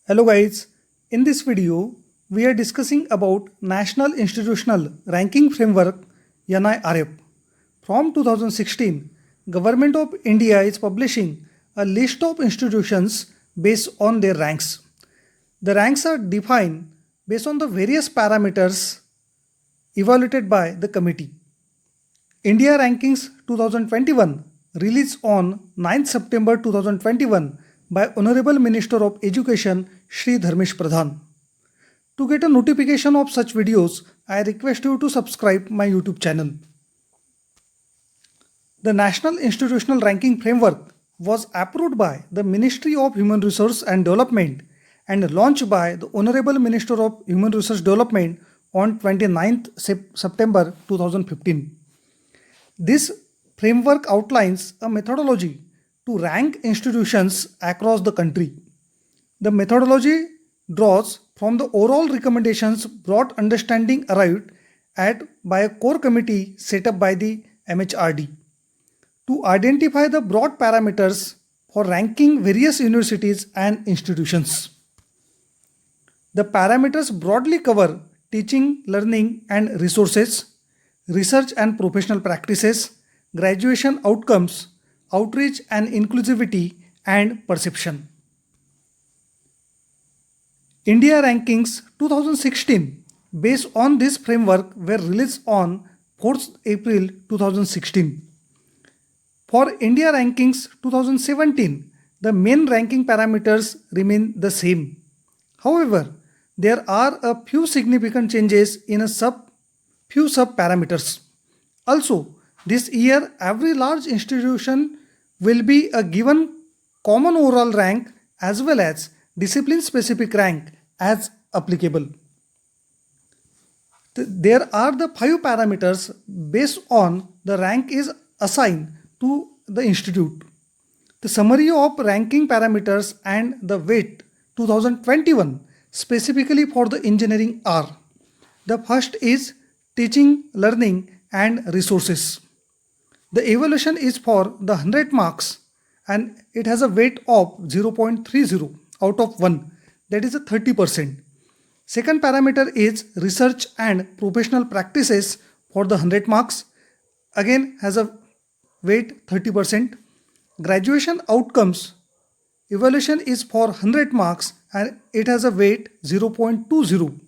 Hello guys, in this video we are discussing about National Institutional Ranking Framework NIRF. From 2016, Government of India is publishing a list of institutions based on their ranks. The ranks are defined based on the various parameters evaluated by the committee. India Rankings 2021 released on 9th September 2021 by Honorable Minister of Education Shri Dharmesh Pradhan. To get a notification of such videos, I request you to subscribe my YouTube channel. The National Institutional Ranking Framework was approved by the Ministry of Human Resource and Development and launched by the Honorable Minister of Human Resource Development on 29th September 2015. This framework outlines a methodology to rank institutions across the country. The methodology draws from the overall recommendations broad understanding arrived at by a core committee set up by the MHRD to identify the broad parameters for ranking various universities and institutions. The parameters broadly cover teaching, learning and resources, research and professional practices, graduation outcomes, outreach and inclusivity, and perception. India Rankings 2016 based on this framework were released on 4th April 2016. For India Rankings 2017, the main ranking parameters remain the same. However, there are a few significant changes in few sub-parameters. Also, this year every large institution will be a given common overall rank as well as discipline specific rank as applicable. There are the 5 parameters based on the rank is assigned to the institute. The summary of ranking parameters and the weight 2021 specifically for the engineering are: the first is teaching, learning and resources. The evaluation is for the 100 marks and it has a weight of 0.30 out of 1, that is a 30%. Second parameter is research and professional practices for the 100 marks, again has a weight 30%. Graduation outcomes evaluation is for 100 marks and it has a weight 0.20.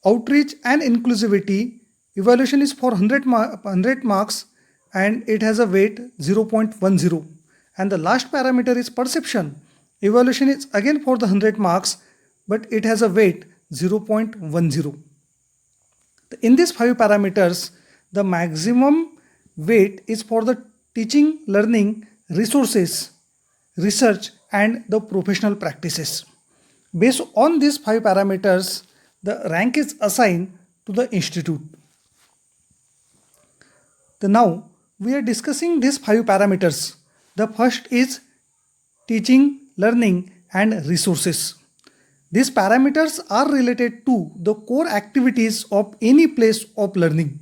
Outreach and inclusivity evaluation is for 100 marks and it has a weight 0.10. And the last parameter is perception. Evaluation is again for the 100 marks but it has a weight 0.10. In these 5 parameters, the maximum weight is for the teaching, learning, resources, research and the professional practices. Based on these 5 parameters, the rank is assigned to the institute. Now we are discussing these 5 parameters. The first is teaching, learning and resources. These parameters are related to the core activities of any place of learning.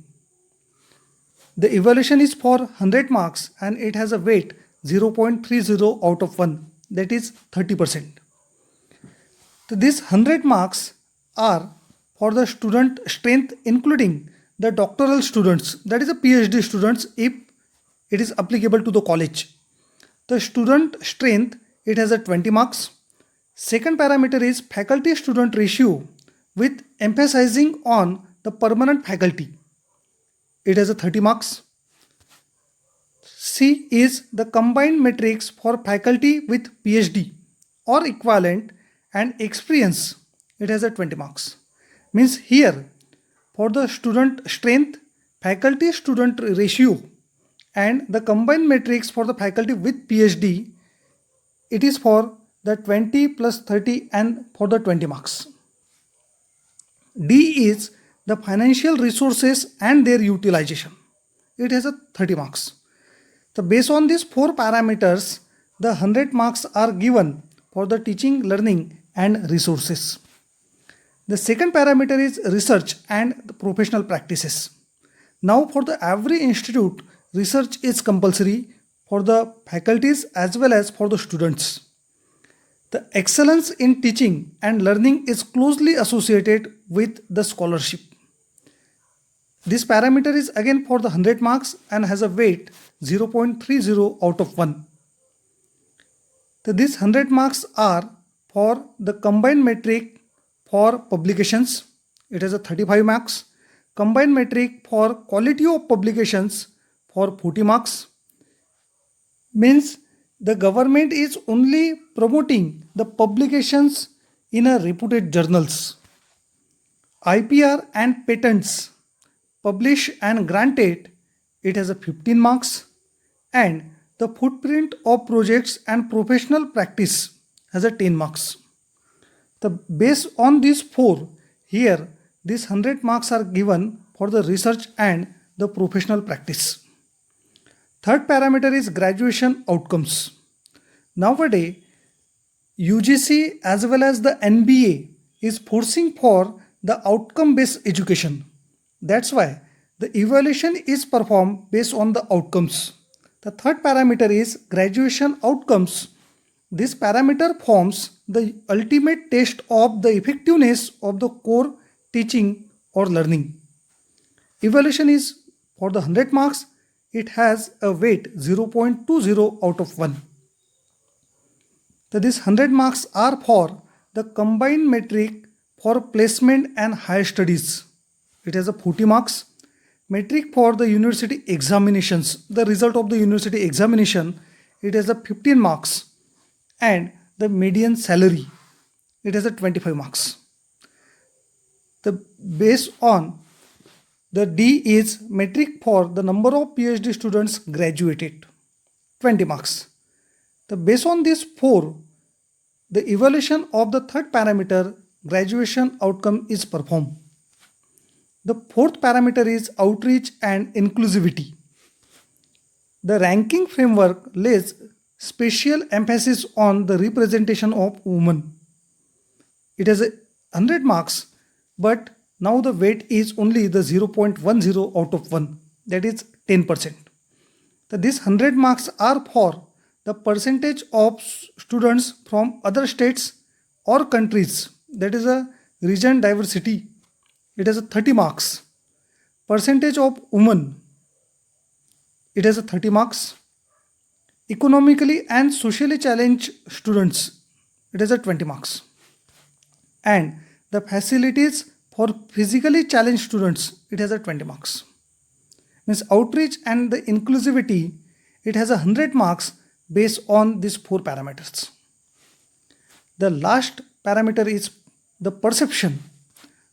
The evaluation is for 100 marks and it has a weight 0.30 out of 1, that is 30%. So these 100 marks are for the student strength including the doctoral students, that is a PhD students if it is applicable to the college. The student strength, it has a 20 marks. Second parameter is faculty student ratio with emphasizing on the permanent faculty. It has a 30 marks. C is the combined metrics for faculty with PhD or equivalent and experience. It has a 20 marks. Means here for the student strength, faculty student ratio and the combined metrics for the faculty with PhD, it is for the 20 plus 30 and for the 20 marks. D is the financial resources and their utilization. It has a 30 marks. So based on these 4 parameters, the 100 marks are given for the teaching, learning and resources. The second parameter is research and the professional practices. Now for the every institute, research is compulsory for the faculties as well as for the students. The excellence in teaching and learning is closely associated with the scholarship. This parameter is again for the 100 marks and has a weight 0.30 out of 1. So these 100 marks are for the combined metric for publications. It has a 35 marks. Combined metric for quality of publications for 40 marks. Means the government is only promoting the publications in a reputed journals. IPR and patents published and granted, it has a 15 marks, and the footprint of projects and professional practice has a 10 marks. The based on these four, here these 100 marks are given for the research and the professional practice. Third parameter is graduation outcomes. Nowadays, UGC as well as the NBA is forcing for the outcome based education. That's why the evaluation is performed based on the outcomes. The third parameter is graduation outcomes. This parameter forms the ultimate test of the effectiveness of the core teaching or learning. Evaluation is for the 100 marks, it has a weight 0.20 out of 1. So these 100 marks are for the combined metric for placement and higher studies. It has a 40 marks. Metric for the university examinations, the result of the university examination, it has a 15 marks. And the median salary, it has a 25 marks. The based on the D is metric for the number of PhD students graduated, 20 marks. The based on these four, the evaluation of the third parameter graduation outcome is performed. The fourth parameter is outreach and inclusivity. The ranking framework lays special emphasis on the representation of women. It has 100 marks, but now the weight is only the 0.10 out of 1, that is 10%. So these 100 marks are for the percentage of students from other states or countries, that is a region diversity. It has a 30 marks. Percentage of women, it has a 30 marks. Economically and socially challenged students, it has a 20 marks. And the facilities for physically challenged students, it has a 20 marks. Means outreach and the inclusivity, it has a 100 marks based on these four parameters. The last parameter is the perception.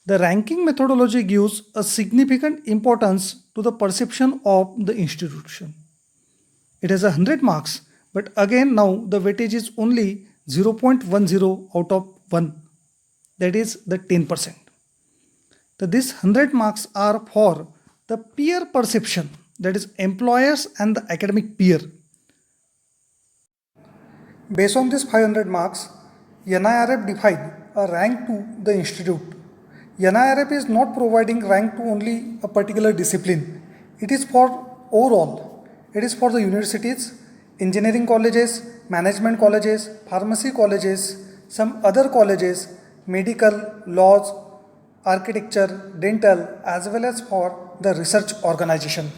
The ranking methodology gives a significant importance to the perception of the institution. It has 100 marks, but again now the weightage is only 0.10 out of 1, that is the 10%. So these 100 marks are for the peer perception, that is employers and the academic peer. Based on this 500 marks, NIRF defined a rank to the institute. NIRF is not providing rank to only a particular discipline. It is for overall. It is for the universities, engineering colleges, management colleges, pharmacy colleges, some other colleges, medical, laws, architecture, dental, as well as for the research organization.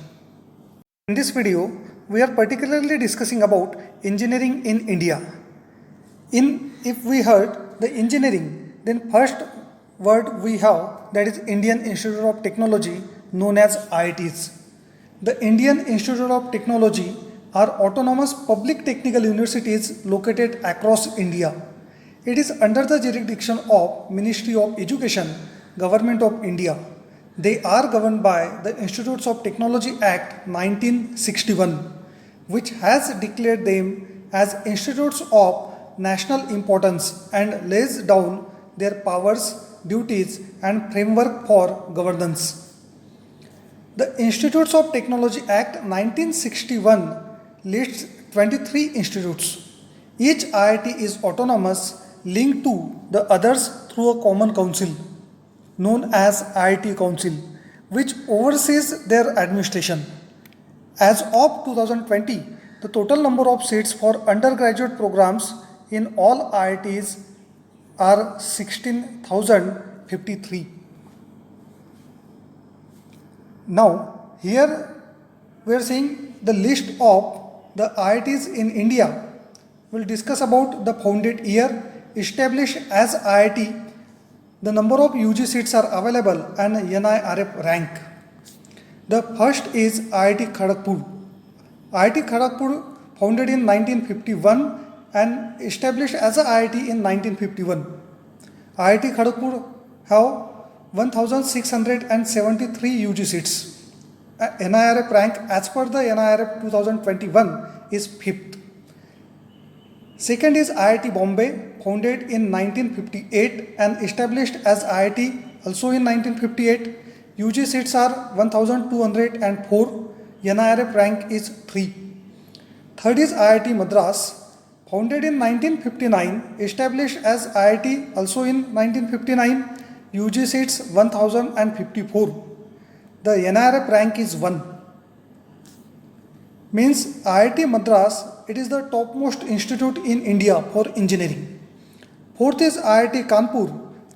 In this video, we are particularly discussing about engineering in India. If we heard the engineering, then first word we have, that is Indian Institute of Technology, known as IITs. The Indian Institute of Technology are autonomous public technical universities located across India. It is under the jurisdiction of Ministry of Education, Government of India. They are governed by the Institutes of Technology Act 1961, which has declared them as institutes of national importance and lays down their powers, duties and framework for governance. The Institutes of Technology Act 1961 lists 23 institutes. Each IIT is autonomous, linked to the others through a common council known as IIT Council, which oversees their administration. As of 2020, the total number of seats for undergraduate programs in all IITs are 16,053. Now here we are seeing the list of the IITs in India. We'll discuss about the founded year, established as IIT, the number of UG seats are available, and NIRF rank. The first is IIT Kharagpur. IIT Kharagpur founded in 1951 and established as a IIT in 1951. IIT Kharagpur have 1673 UG seats. NIRF rank as per the NIRF 2021 is 5th. Second is IIT Bombay, founded in 1958 and established as IIT also in 1958. UG seats are 1204. NIRF rank is 3. Third is IIT Madras, founded in 1959, established as IIT also in 1959. UG seats 1054. The NIRF rank is 1. Means IIT Madras, it is the topmost institute in India for engineering. Fourth is IIT Kanpur,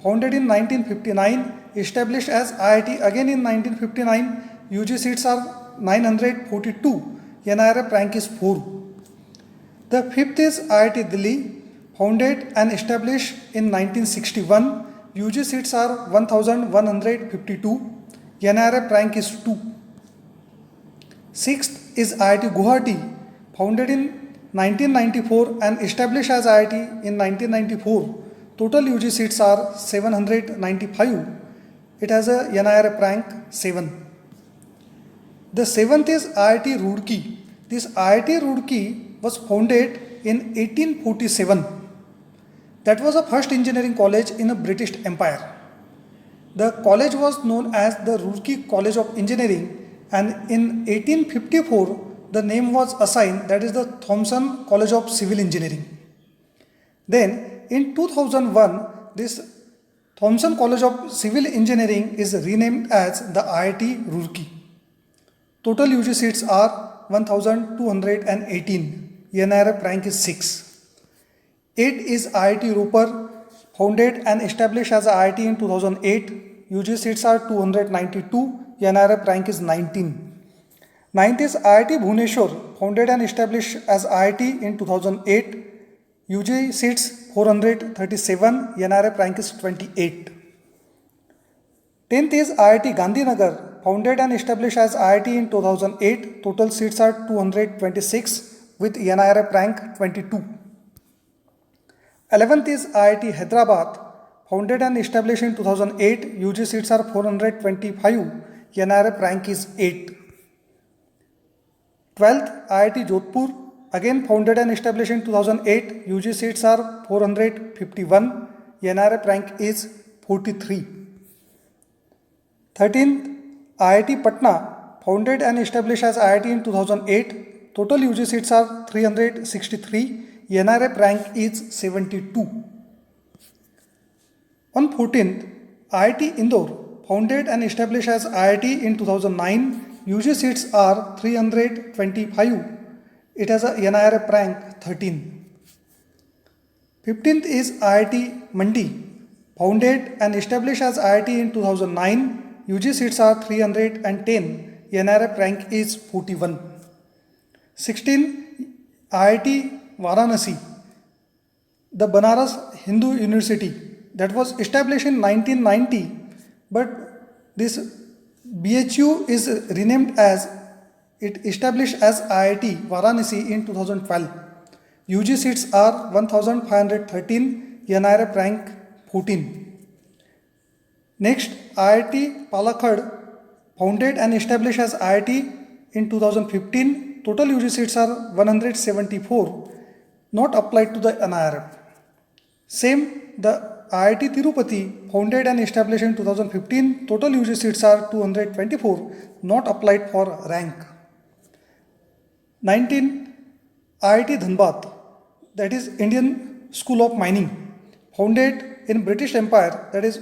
founded in 1959, established as IIT again in 1959. UG seats are 942. NIRF rank is 4. The fifth is IIT Delhi, founded and established in 1961. UG seats are 1152. NIRF rank is 2. Sixth is IIT Guwahati, founded in 1994 and established as IIT in 1994. Total UG seats are 795. It has a NIRF rank 7. The seventh is IIT Roorkee. This IIT Roorkee was founded in 1847. That was the first engineering college in the British Empire. The college was known as the Roorkee College of Engineering, and in 1854 the name was assigned, that is the Thomson College of Civil Engineering. Then in 2001 this Thomson College of Civil Engineering is renamed as the IIT Roorkee. Total UG seats are 1218. NIRF rank is 6. 8 is IIT Ropar, founded and established as IIT in 2008. UG seats are 292. NIRF rank is 19. 9th is IIT Bhubaneswar, founded and established as IIT in 2008. UG seats 437. NIRF rank is 28. 10th is IIT Gandhinagar, founded and established as IIT in 2008. Total seats are 226 with NIRF rank 22. 11th is IIT Hyderabad, founded and established in 2008. UG seats are 425. NIRF rank is 8. 12th IIT Jodhpur, again founded and established in 2008. UG seats are 451. NIRF rank is 43. 13th IIT Patna, founded and established as IIT in 2008. Total UG seats are 363. NIRF rank is 72. On 14th, IIT Indore, founded and established as IIT in 2009. UG seats are 325. It has a NIRF rank 13. 15th is IIT Mandi, founded and established as IIT in 2009. UG seats are 310. NIRF rank is 41. 16. IIT Varanasi, the Banaras Hindu University, that was established in 1990, but this BHU is renamed as, it established as IIT Varanasi in 2012. UG seats are 1513. NIRF rank 14. Next, IIT Palakkad, founded and established as IIT in 2015. Total UG seats are 174. Not applied to the NIRF. Same, the IIT Tirupati, founded and established in 2015. Total UG seats are 224. Not applied for rank. 19. IIT Dhanbad, that is Indian School of Mining, founded in British Empire, that is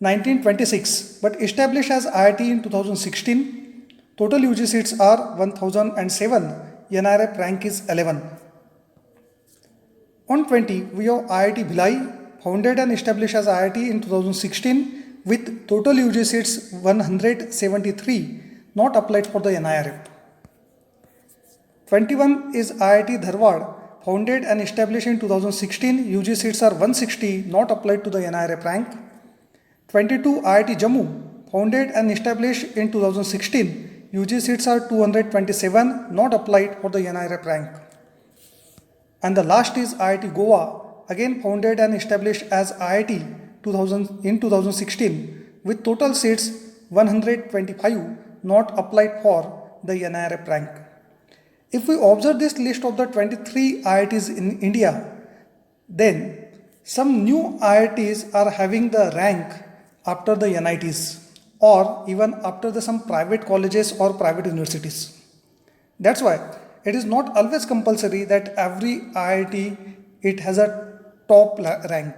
1926, but established as IIT in 2016. Total UG seats are 1007. NIRF rank is 11. On 20, we have IIT Bhilai, founded and established as IIT in 2016 with total UG seats 173, not applied for the NIRF. 21 is IIT Dharwad, founded and established in 2016, UG seats are 160, not applied to the NIRF rank. 22 IIT Jammu, founded and established in 2016, UG seats are 227, not applied for the NIRF rank. And the last is IIT Goa, again founded and established as IIT in 2016 with total seats 125, not applied for the NIRF rank. If we observe this list of the 23 IITs in India, then some new IITs are having the rank after the NITs or even after some private colleges or private universities. That's why it is not always compulsory that every IIT it has a top rank.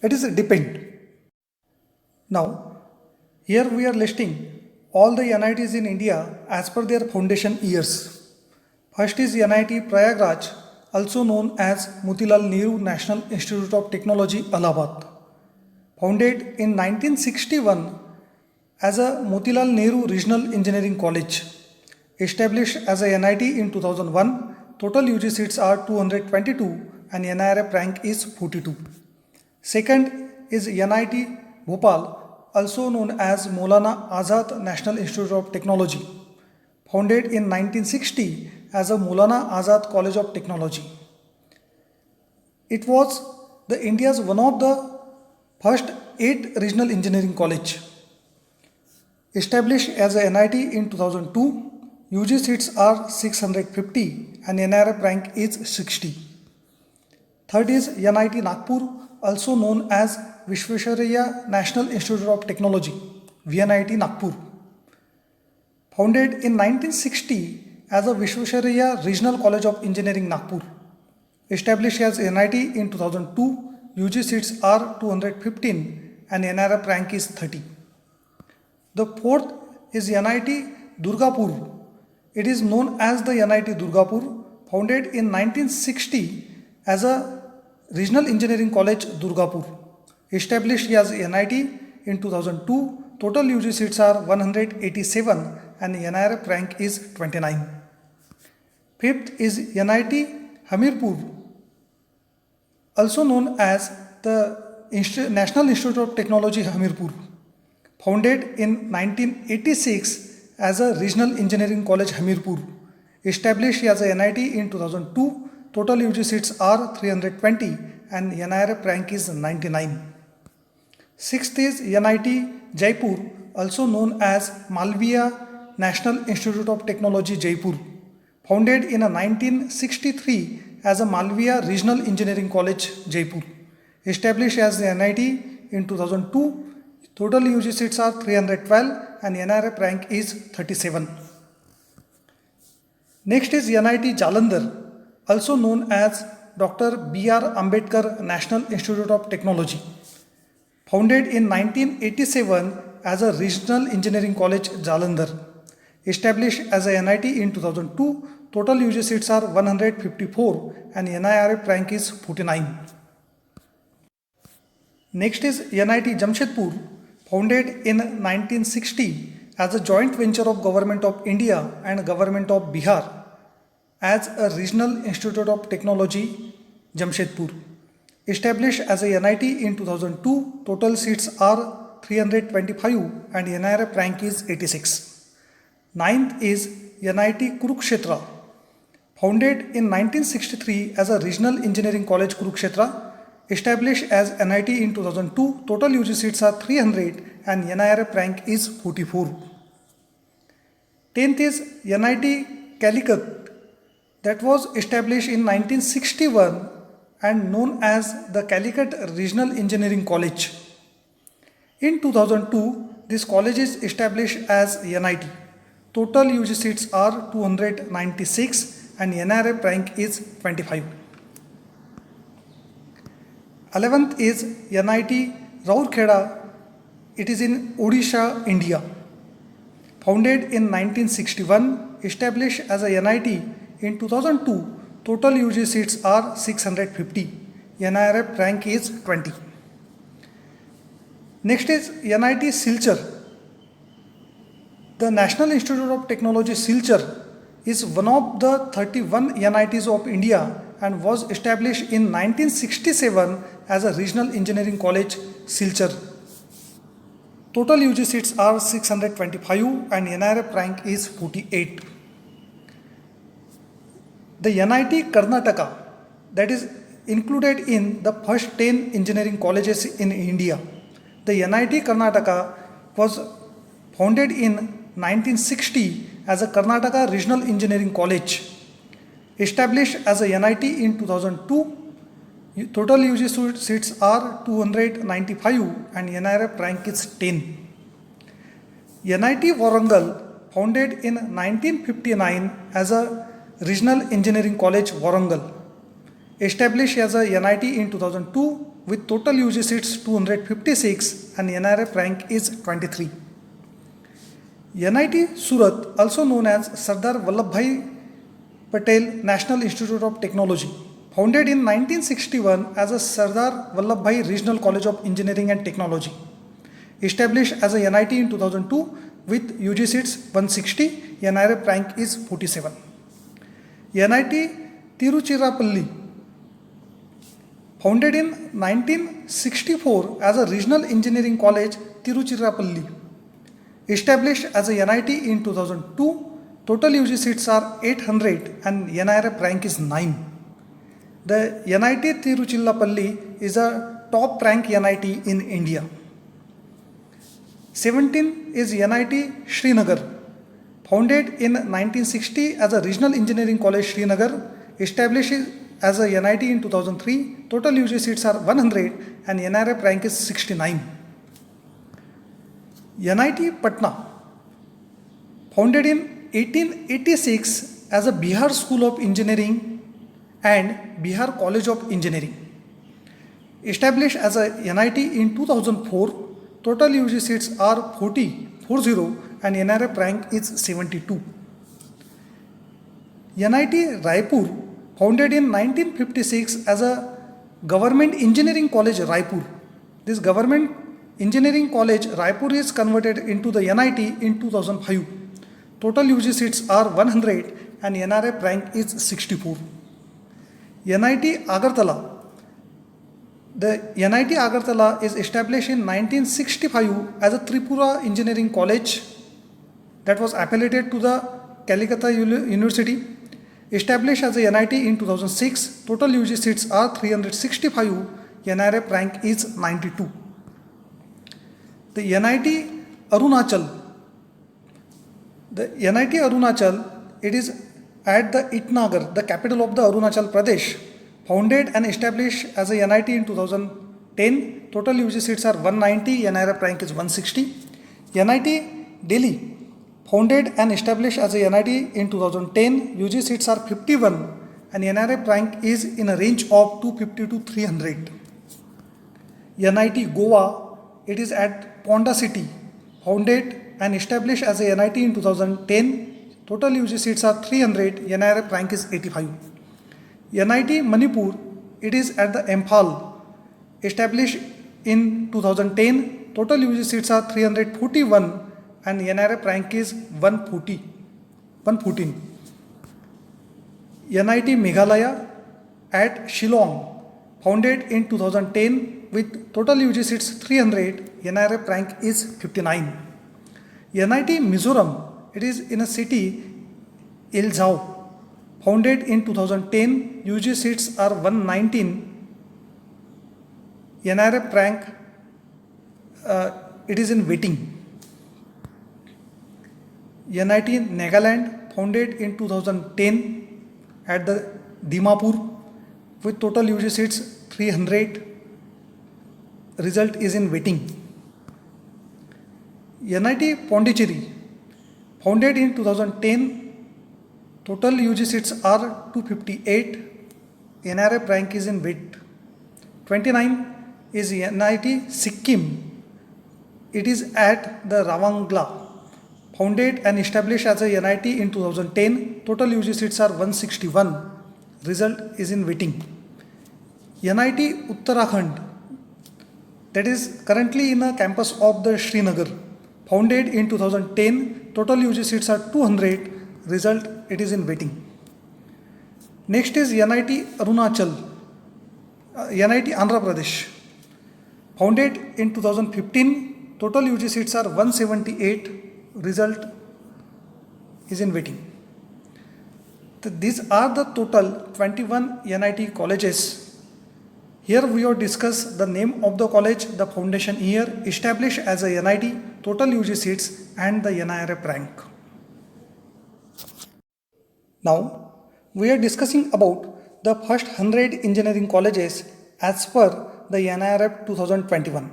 It is depend. Now, here we are listing all the NITs in India as per their foundation years. First is NIT Prayagraj, also known as Motilal Nehru National Institute of Technology, Allahabad. Founded in 1961 as a Motilal Nehru Regional Engineering College. Established as a NIT in 2001, total UG seats are 222 and NIRF rank is 42. Second is NIT Bhopal, also known as Maulana Azad National Institute of Technology. Founded in 1960 as a Maulana Azad College of Technology. It was the India's one of the first 8 regional engineering college. Established as a NIT in 2002, UG seats are 650 and NIRF rank is 60. Third is NIT Nagpur, also known as Vishvesvaraya National Institute of Technology, VNIT Nagpur. Founded in 1960 as a Vishvesvaraya Regional College of Engineering, Nagpur. Established as NIT in 2002, UG seats are 215 and NIRF rank is 30. The fourth is NIT Durgapur. It is known as the NIT Durgapur, founded in 1960 as a Regional Engineering College, Durgapur. Established as NIT in 2002, total UG seats are 187 and NIRF rank is 29. Fifth is NIT Hamirpur, also known as the National Institute of Technology, Hamirpur. Founded in 1986 as a Regional Engineering College, Hamirpur. Established as a NIT in 2002, total UG seats are 320 and NIRF rank is 99. Sixth is NIT Jaipur, also known as Malviya National Institute of Technology, Jaipur. Founded in 1963 as a Malviya Regional Engineering College, Jaipur. Established as the NIT in 2002, total UG seats are 312 and NIRF rank is 37. Next is NIT Jalandhar, also known as Dr. B.R. Ambedkar National Institute of Technology. Founded in 1987 as a Regional Engineering College, Jalandhar. Established as a NIT in 2002, total UG seats are 154 and NIRF rank is 49. Next is NIT Jamshedpur, founded in 1960 as a joint venture of Government of India and Government of Bihar as a Regional Institute of Technology, Jamshedpur. Established as a NIT in 2002, total seats are 325 and NIRF rank is 86. Ninth is NIT Kurukshetra, founded in 1963 as a Regional Engineering College, Kurukshetra. Established as NIT in 2002, total UG seats are 300 and NIRF rank is 44. 10th is NIT Calicut, that was established in 1961 and known as the Calicut Regional Engineering College. In 2002, this college is established as NIT. Total UG seats are 296 and NIRF rank is 25. 11th is NIT Rourkela. It is in Odisha, India. Founded in 1961, established as a NIT in 2002, Total UG seats are 650. NIRF rank is 20. Next is NIT Silchar. The National Institute of Technology Silchar is one of the 31 NITs of India and was established in 1967 as a regional engineering college, Silchar. Total UG seats are 625 and NIRF rank is 48. The NIT Karnataka, that is included in the first 10 engineering colleges in India. The NIT Karnataka was founded in 1960 as a Karnataka Regional Engineering College. Established as a NIT in 2002, total UG seats are 295 and NIRF rank is 10. NIT Warangal, founded in 1959 as a Regional Engineering College, Warangal. Established as a NIT in 2002 with total UG seats 256 and NIRF rank is 23. NIT Surat, also known as Sardar Vallabhbhai Patel National Institute of Technology, founded in 1961 as a Sardar Vallabhbhai Regional College of Engineering and Technology. Established as a NIT in 2002 with UG seats 160, NIRF rank is 47. NIT Tiruchirappalli, founded in 1964 as a Regional Engineering College, Tiruchirappalli. Established as a NIT in 2002, total UG seats are 800 and NIRF rank is 9. The NIT Tiruchirappalli is a top rank NIT in India. 17 is NIT Srinagar, founded in 1960 as a Regional Engineering College, Srinagar. Established as a NIT in 2003, total UG seats are 100 and NIRF rank is 69. NIT Patna, founded in 1886 as a Bihar School of Engineering and Bihar College of Engineering. Established as a NIT in 2004, total UG seats are 40 and NIRF rank is 72. NIT Raipur, founded in 1956 as a Government Engineering College, Raipur. This Government Engineering College, Raipur is converted into the NIT in 2005. Total UG seats are 100 and NIRF rank is 64. NIT Agartala. The NIT Agartala is established in 1965 as a Tripura Engineering College that was affiliated to the Calcutta University. Established as a NIT in 2006, total UG seats are 365, NIRF rank is 92. The NIT Arunachal. The NIT Arunachal, it is at the Itanagar, the capital of the Arunachal Pradesh. Founded and established as a NIT in 2010, total UG seats are 190, NIRF rank is 160. NIT Delhi, founded and established as a NIT in 2010, UG seats are 51 and NIRF rank is in a range of 250 to 300. NIT Goa, it is at Ponda City, founded and established as a NIT in 2010, total UG seats are 300, NIRF rank is 85. NIT Manipur, it is at the Imphal, established in 2010, total UG seats are 341 and NIRF rank is 114. NIT Meghalaya at Shillong, founded in 2010 with total UG seats 300, NIRF rank is 59. NIT Mizoram, it is in a city, Ilzhou, founded in 2010, UG seats are 119, NIRF rank, it is in waiting. NIT Nagaland, founded in 2010 at the Dimapur with total UG seats 300, result is in waiting. NIT Pondicherry, founded in 2010, total UG seats are 258, NIRF rank is in wait. 29 is NIT Sikkim, it is at the Ravangla, founded and established as a NIT in 2010, total UG seats are 161, result is in waiting. NIT Uttarakhand, that is currently in a campus of the Srinagar, founded in 2010, total UG seats are 200, result it is in waiting. Next is NIT Arunachal, NIT Andhra Pradesh, founded in 2015, total UG seats are 178, result is in waiting. So these are the total 21 NIT colleges. Here we have discussed the name of the college, the foundation year, established as a NIT, total UG seats and the NIRF rank. Now we are discussing about the first 100 engineering colleges as per the NIRF 2021.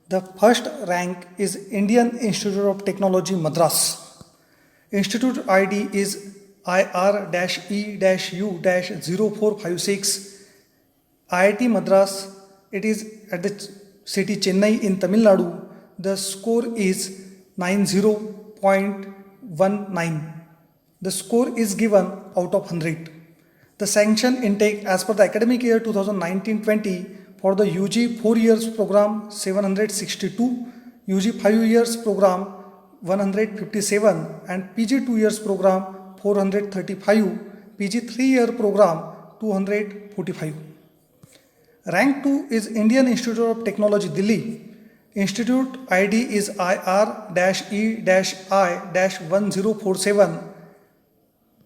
The first rank is Indian Institute of Technology Madras. Institute ID is IR-E-U-0456. IIT Madras, it is at the city Chennai in Tamil Nadu. The score is 90.19. The score is given out of 100. The sanction intake as per the academic year 2019-20 for the UG 4 years program 762, UG 5 years program 157 and PG 2 years program 435, PG 3 year program 245. Rank 2 is Indian Institute of Technology Delhi. Institute ID is IR-E-I-1047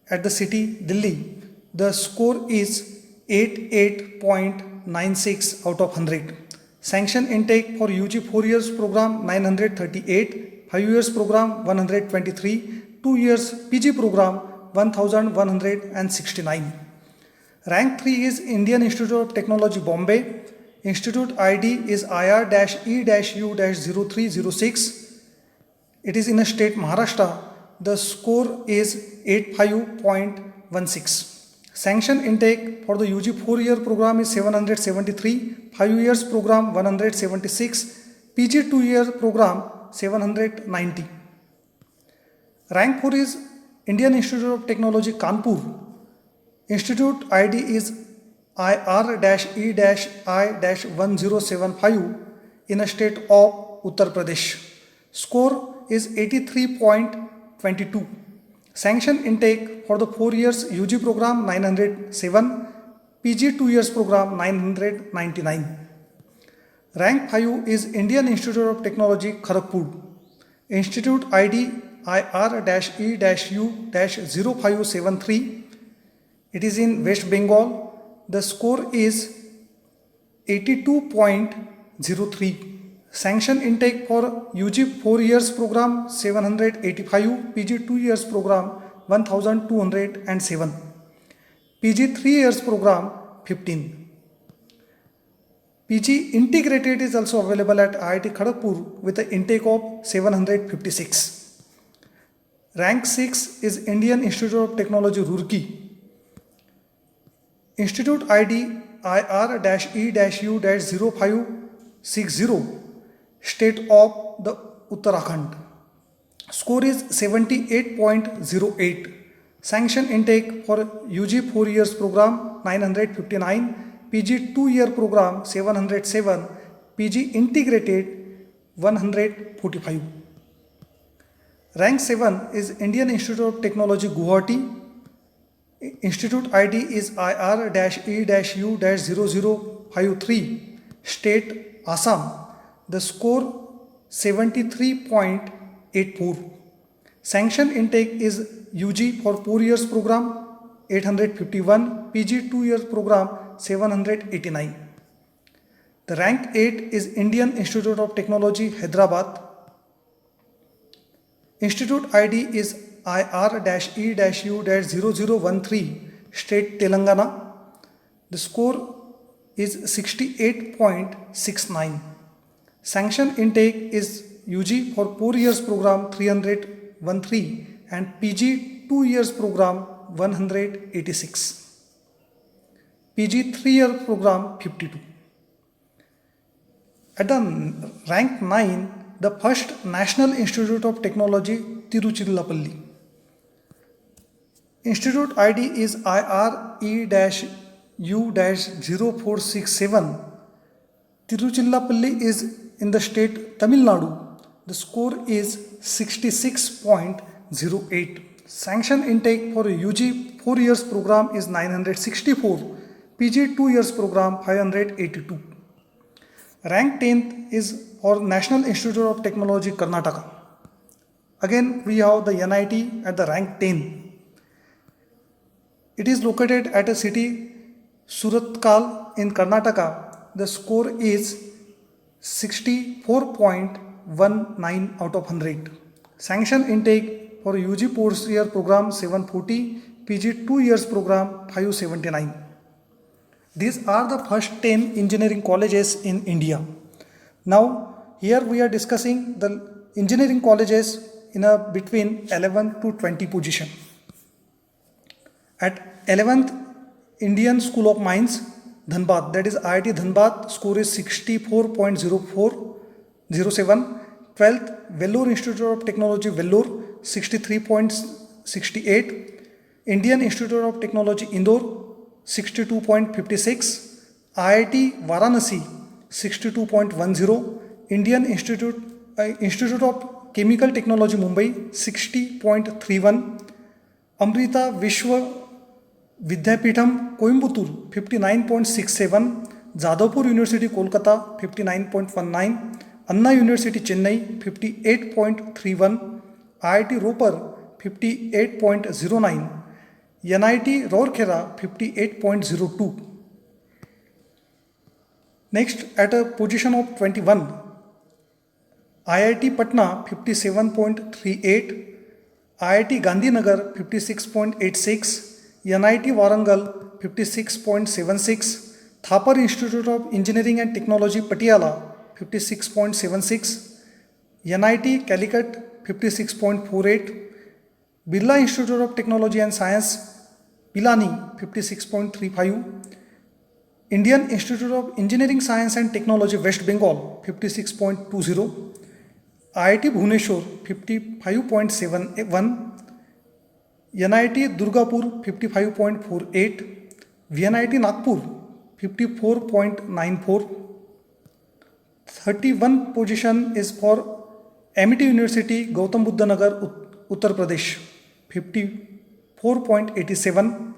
at the city Delhi. The score is 88.96 out of 100. Sanction intake for UG 4 years program 938, 5 years program 123, 2 years PG program 1169. Rank 3 is Indian Institute of Technology Bombay. Institute ID is IR-E-U-0306. It is in a state Maharashtra. The score is 85.16. Sanction intake for the UG 4 year program is 773, 5 years program 176, PG 2 year program 790. Rank 4 is Indian Institute of Technology Kanpur. Institute ID is IR-E-I-1075 in a state of Uttar Pradesh. Score is 83.22. Sanction intake for the 4 years UG program 907, PG 2 years program 999. Rank 5 is Indian Institute of Technology Kharagpur. Institute ID IR-E-U-0573. It is in West Bengal. The score is 82.03. Sanction intake for UG 4 years program 785, PG 2 years program 1207, PG 3 years program 15. PG integrated is also available at IIT Kharagpur with an intake of 756. Rank 6 is Indian Institute of Technology Roorkee. Institute ID IR-E-U-0560, state of the Uttarakhand. Score is 78.08. Sanction intake for UG 4 years program 959, PG 2 year program 707, PG integrated 145. Rank 7 is Indian Institute of Technology Guwahati. Institute ID is IR-E-U-0053, state Assam. The score 73.84. Sanction intake is UG for 4 years program 851, PG 2 years program 789. The rank 8 is Indian Institute of Technology Hyderabad. Institute ID is IR-E-U-0013, state Telangana. The score is 68.69. Sanction intake is UG for 4 years program 313 and PG 2 years program 186. PG 3 year program 52. At the rank 9, the first National Institute of Technology Tiruchirappalli. Institute ID is IRE-U-0467. Tiruchirappalli is in the state Tamil Nadu. The score is 66.08. Sanction intake for UG 4 years program is 964. PG 2 years program 582. Rank 10th is for National Institute of Technology Karnataka. Again we have the NIT at the rank 10. It is located at a city Suratkal in Karnataka. The score is 64.19 out of 100. Sanction intake for UG 4 year program 740, PG 2 years program 579. These are the first 10 engineering colleges in India. Now here we are discussing the engineering colleges in a between 11 to 20 position. At 11th, Indian School of Mines, Dhanbad, that is IIT Dhanbad, score is 64.0407. 12th, Vellore Institute of Technology, Vellore, 63.68. Indian Institute of Technology, Indore, 62.56. IIT Varanasi, 62.10. Indian Institute of Chemical Technology, Mumbai, 60.31. Amrita Vishwa Vidyapeetham, Coimbatore, 59.67. Jadavpur University, Kolkata, 59.19. Anna University, Chennai, 58.31. IIT Ropar, 58.09. NIT Rourkela, 58.02. Next, at a position of 21, IIT Patna, 57.38. IIT Gandhinagar, 56.86. NIT Warangal, 56.76. Thapar Institute of Engineering and Technology, Patiala, 56.76. NIT Calicut, 56.48. Birla Institute of Technology and Science, Pilani, 56.35. Indian Institute of Engineering Science and Technology, West Bengal, 56.20. IIT Bhubaneswar, 55.71. NIT Durgapur, 55.48. VNIT Nagpur, 54.94. 31 position is for Amity University, Gautam Buddha Nagar, Uttar Pradesh, 54.87.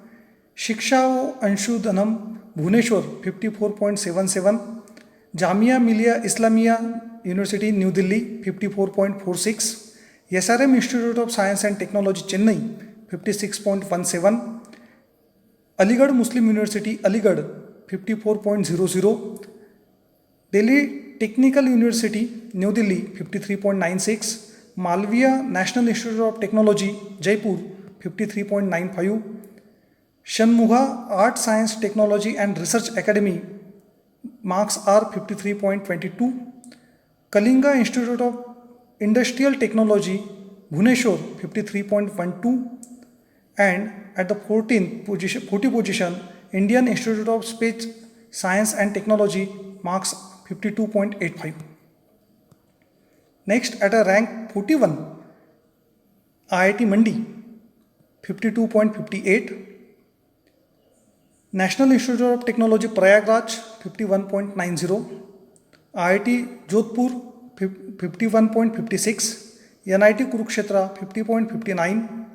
Shiksha Anshudanam, Bhubaneswar, 54.77. Jamia Millia Islamia University, New Delhi, 54.46. SRM Institute of Science and Technology, Chennai, 56.17. Aligarh Muslim University, Aligarh, 54.00. Delhi Technical University, New Delhi, 53.96. Malviya National Institute of Technology, Jaipur, 53.95. Shanmugha Art Science Technology and Research Academy, marks are 53.22. Kalinga Institute of Industrial Technology, Bhubaneswar, 53.12. And at the 40 position, Indian Institute of Space Science and Technology, marks 52.85. Next, at a rank 41, IIT Mandi, 52.58. National Institute of Technology, Prayagraj, 51.90. IIT Jodhpur, 51.56. NIT Kurukshetra, 50.59.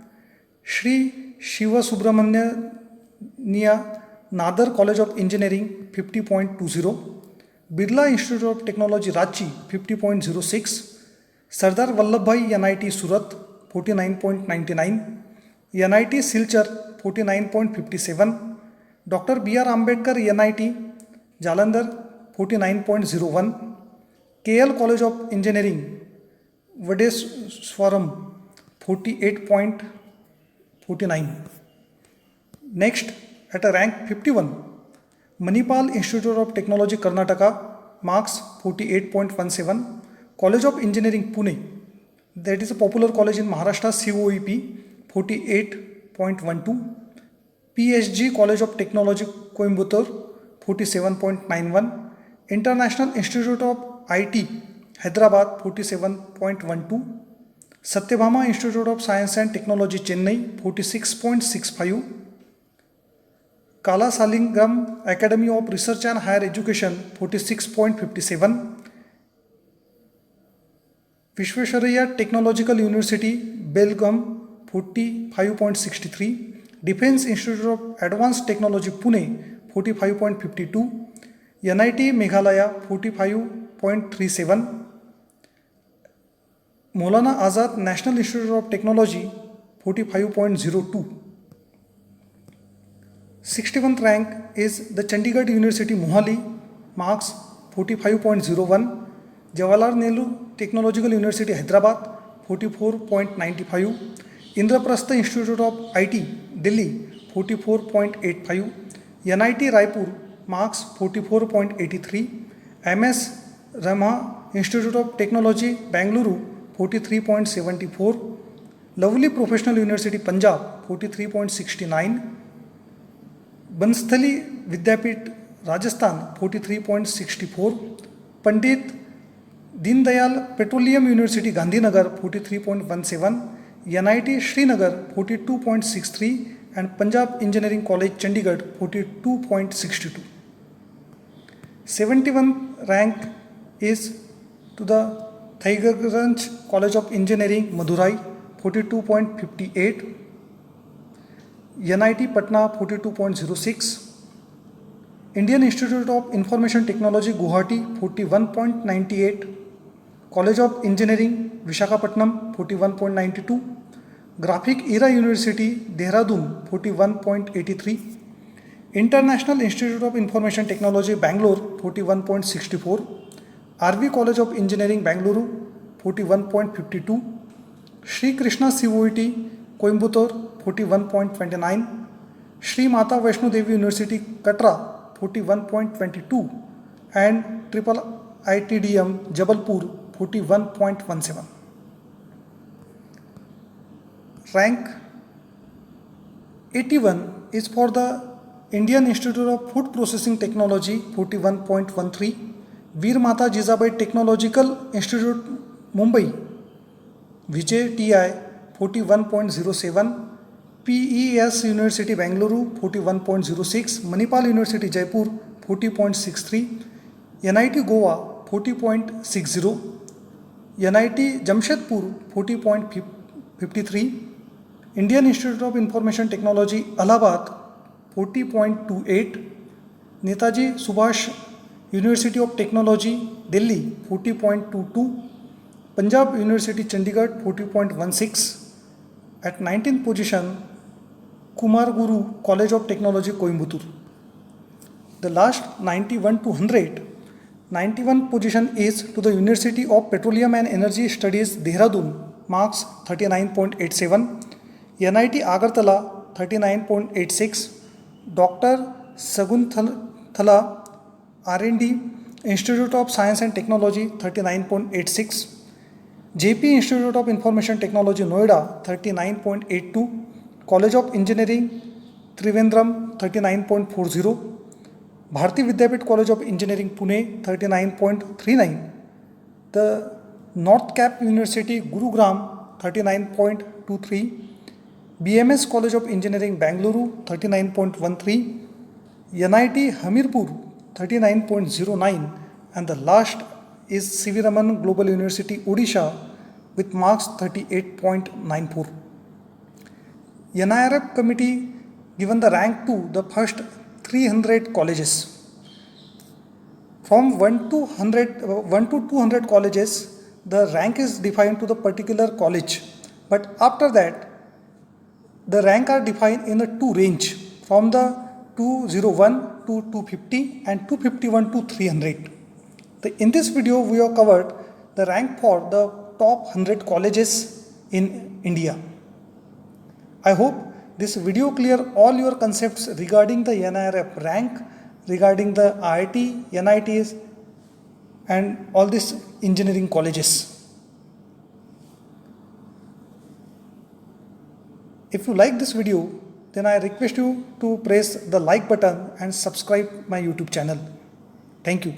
Shri Shiva Subramania Nadar College of Engineering, 50.20. Birla Institute of Technology, Ranchi, 50.06. Sardar Vallabhbhai NIT Surat, 49.99. NIT Silchar, 49.57. Dr. B.R. Ambedkar NIT Jalandhar, 49.01. KL College of Engineering, Vadeswaram, 48.49. Next, at a rank 51, Manipal Institute of Technology, Karnataka, marks 48.17. College of Engineering, Pune, that is a popular college in Maharashtra, COEP, 48.12. PSG College of Technology, Coimbatore, 47.91. International Institute of IT, Hyderabad, 47.12. Satyabhama Institute of Science and Technology, Chennai, 46.65. Kala Salingam Academy of Research and Higher Education, 46.57. Vishvesvaraya Technological University, Belgaum, 45.63. Defense Institute of Advanced Technology, Pune, 45.52. NIT Meghalaya, 45.37. Maulana Azad National Institute of Technology, 45.02. 61st rank is the Chandigarh University Mohali, marks 45.01. Jawaharlal Nehru Technological University Hyderabad, 44.95. Indraprastha Institute of IT Delhi, 44.85. NIT Raipur, marks 44.83. MS Rama Institute of Technology Bangalore, 43.74. Lovely Professional University Punjab, 43.69. Banstali Vidyapit Rajasthan, 43.64. Pandit Deen Dayal Petroleum University Gandhinagar, 43.17. NIT Srinagar, 42.63. and Punjab Engineering College Chandigarh, 42.62. 71st rank is to the Thaigarganj College of Engineering Madurai, 42.58. NIT Patna, 42.06. Indian Institute of Information Technology Guwahati, 41.98. College of Engineering Visakhapatnam, 41.92. Graphic Era University Dehradun, 41.83. International Institute of Information Technology Bangalore, 41.64. RV College of Engineering Bangalore, 41.52. Sri Krishna COET Coimbatore, 41.29. Sri Mata Vaishno Devi University Katra, 41.22. and Triple ITDM Jabalpur, 41.17. Rank 81 is for the Indian Institute of Food Processing Technology, 41.13. Veer Mata Jizabai Technological Institute Mumbai, Vijay TI, 41.07. PES University Bangalore, 41.06. Manipal University Jaipur, 40.63. NIT Goa, 40.60. NIT Jamshedpur, 40.53. Indian Institute of Information Technology Allahabad, 40.28. Netaji Subhash University of Technology Delhi, 40.22. Punjab University Chandigarh, 40.16. At 19th position, Kumar Guru College of Technology Coimbatore. The last 91 to 100. 91 position is to the University of Petroleum and Energy Studies Dehradun, marks 39.87. NIT Agartala, 39.86. Dr. Sagunthala R&D Institute of Science and Technology, 39.86. JP Institute of Information Technology Noida, 39.82. College of Engineering Trivandrum, 39.40. Bharati Vidyapit College of Engineering Pune, 39.39. The North Cap University Gurugram, 39.23. BMS College of Engineering Bangalore, 39.13. NIT Hamirpur, 39.09. and the last is CV Raman Global University Odisha with marks 38.94. NIRF committee given the rank to the first 300 colleges. From 1 to 200 colleges, the rank is defined to the particular college. But after that, the rank are defined in a two range from the 201 to 250 and 251 to 300. In this video, we have covered the rank for the top 100 colleges in India. I hope this video clear all your concepts regarding the NIRF rank, regarding the IIT, NITs and all these engineering colleges. If you like this video, then I request you to press the like button and subscribe my YouTube channel. Thank you.